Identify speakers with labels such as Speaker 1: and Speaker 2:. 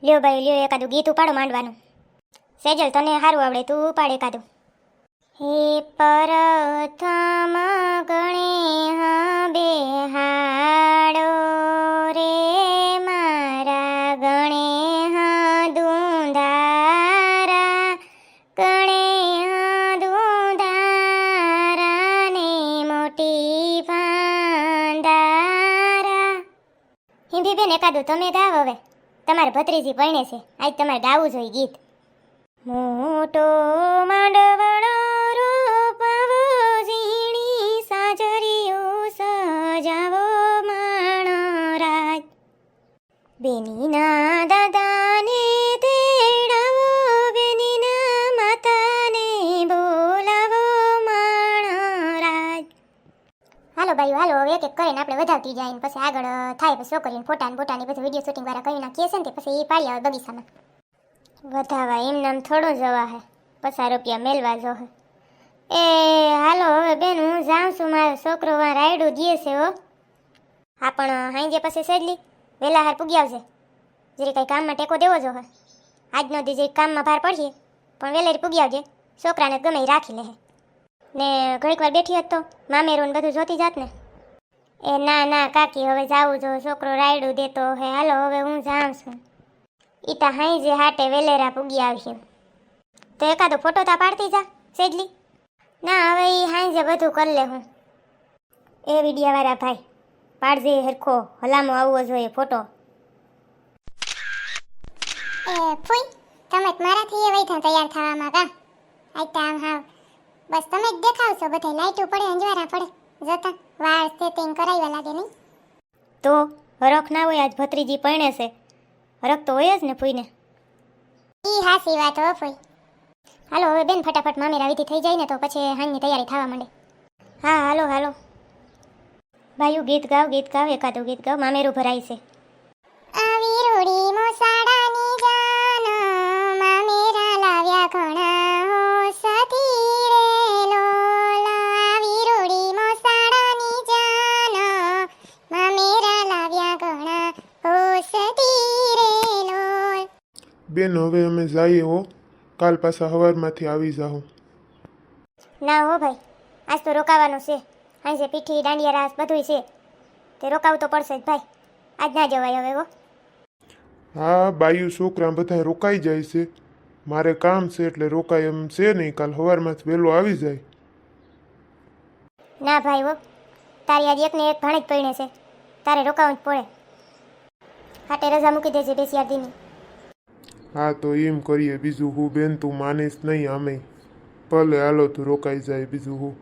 Speaker 1: લ્યો ભાઈ લ્યો, એકાદું ગીત ઉપાડો માંડવાનું. સેજલ તને સારું આવડે, તું ઉપાડ એકાદું. હે પ્રથમ ગણે બેહાડો રે મારા ગણે દુંધારા, ગણે દુંધારા ને મોટી ભાંડારા. હિંભી બેન એકાદું તમે ગાવ હવે, તમારે ભત્રીજી પરણે છે, આજ તમારે ગાવું જોઈએ ગીત. મોટો માંડવડો રોપાવો, ઝીણી સાજરીઓ સજાવો માણો રાજ, બેનીના દાદાને તેડાવો, બેનીના માતાને બોલાવો માણો રાજ. હાલો ભાઈ હાલો, હવે એક એક કરીને આપણે વધાવતી જાય ને પછી આગળ થાય, પછી છોકરીને ફોટા ને બોટાની બધું વિડીયો શૂટિંગ વાળા કરી નાખીએ છે ને તે પછી એ પાડી આવે બગીચામાં. વધાવા એમ નામ થોડું જવા હે, 50 રૂપિયા મેળવા જો હે. એ હાલો હવે બેન હું જાઉં છું, મારો છોકરો વા રાયડું દે છે હો. હા પણ હાંજે પછી સેજલી વહેલા હાર પૂગી આવજે, જરી કંઈ કામમાં ટેકો દેવો જો હે. આજનો દી જરી કામમાં ભાર પડીએ પણ વહેલેરી પૂગી આવજે, છોકરાને ગમે એ રાખી લે ને. ઘડીક વાર બેઠી હોત તો મામેરું બધું જોતી જાત ને. એ ના ના કાકી હવે જાવું જો, છોકરો રાયડું દેતો હે. હાલો હવે હું જાઉં છું. ઈતા હાંજે હાટે વેલેરા પૂગી આવશે તો એકાદો ફોટો તા પાડતી જા સેજલી. ના હવે ઈ હાંજે બધું કરી લે હું. એ વિડિયા વાળા ભાઈ પાડજે હરખો, હલામો આવવો જોઈએ ફોટો.
Speaker 2: એ ફૂઈ તમે મારાથી એ વૈધા તૈયાર થવામાં કા આઈતા આમ હાવ બસ તમે જ દેખાવશો, બધે લાઈટો પડે અંજવારા પડે જતા વાળ સેટિંગ કરાવ્યા લાગે નહીં.
Speaker 1: તો હરખ ના હોય, આજ ભત્રીજી પરણે છે, હરખ તો હોય જ ને ફૂઈને.
Speaker 2: ઈ હાસી વાત હો ફૂઈ.
Speaker 1: હાલો હવે બેન ફટાફટ મામેરા વિધિ થઈ જાય ને તો પછી હાંજની તૈયારી થવા માંડે. હા હાલો હાલો ભાઈઓ, ગીત ગાવ એકાદું ગીત ગાવ, મામેરું ભરાય છે.
Speaker 2: આવી રૂડી મોસાડાની જાનો મામેરા લાવ્યા ઘણા હો સતી રે લોલ. આવી રૂડી મોસાડાની જાનો મામેરા લાવ્યા ઘણા હો સતી રે લોલ.
Speaker 3: બેન હવે અમે જઈએ હો, કાલ પાછા સવારમાંથી આવી જાઉં.
Speaker 1: ના હો ભાઈ, આજ તો રોકાવાનું છે. હાંજે પીઠી દાંડિયા રાસ બધુંય છે, તે રોકાવું તો પડશે જ ભાઈ. આજ ના જવાય હવે હો.
Speaker 3: હા બાયું છોકરા બધા રોકાઈ જાય છે, મારે કામ છે એટલે રોકાય એમ છે નહીં, કાલ સવારમાંથી વહેલો આવી જાય.
Speaker 1: ના ભાઈ હો, તારી આજ એકને એક ભાણે જ પડીને છે, તારે રોકાવું જ પડે. હાટે રજા મૂકી દેજે બેસિયાર દીની.
Speaker 3: હા તો એમ કરીએ, બીજું હું બેન તું માનીશ નહીં અમે. ભલે હાલો તું રોકાઈ જાય, બીજું હું.